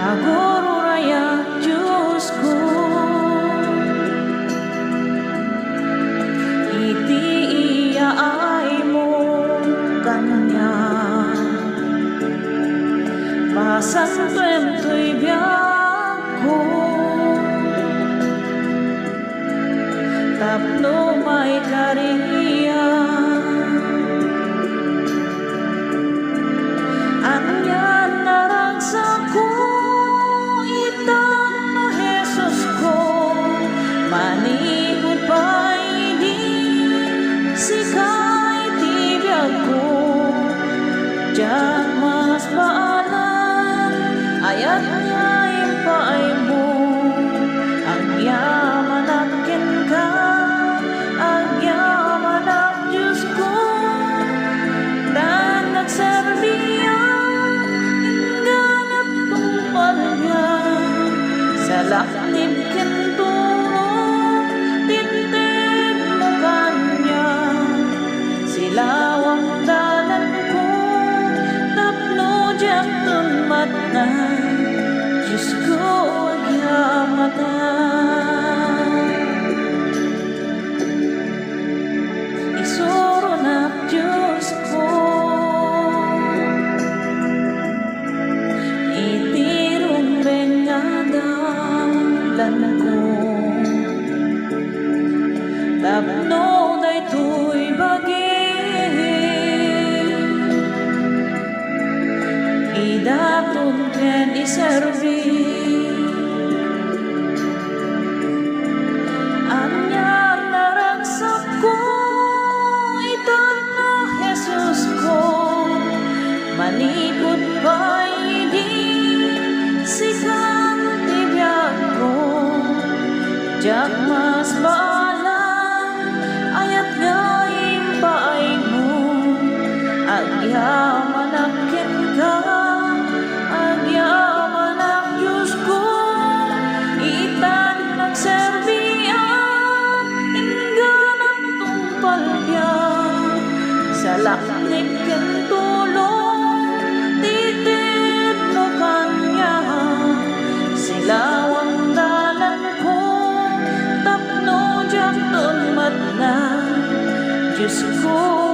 Aguro raya Diyos ko, iti iyaay mo kanya. Pasantuem to'y biyak ko, tapno may kariya. Anyan naragsak ko, itan na Jesus ko, manikot pa'y di sikay tibiyag ko. Diyak mas paalan, ayat ngayon paay mo, ang yaman akin ka, ang yaman ak Diyos ko. Dan nagserbiya, hinganap tungkol niya, sa laknib kintulong, tintin mo kanya. Silawang dalan ko, tapno diyak tumat na, Diyos ko agyamatan. Isuro na Diyos ko, itirong bengadalan ko, tapno daytoy bagi, idatun ken iserbi. Anyang naragsak ko, itan na Jesus ko, manikot pa'y di sikang tibiyag ko. Diyak mas paalan, ayat ngayon paay mo, agyaman akin ka, agyaman ak Diyos ko. Itan nagserbiya, hinganap tungpal biyak, sa laknib ken tulong, titid mo kanya. Silawang dalan ko, tapno diyak tumat na, Diyos ko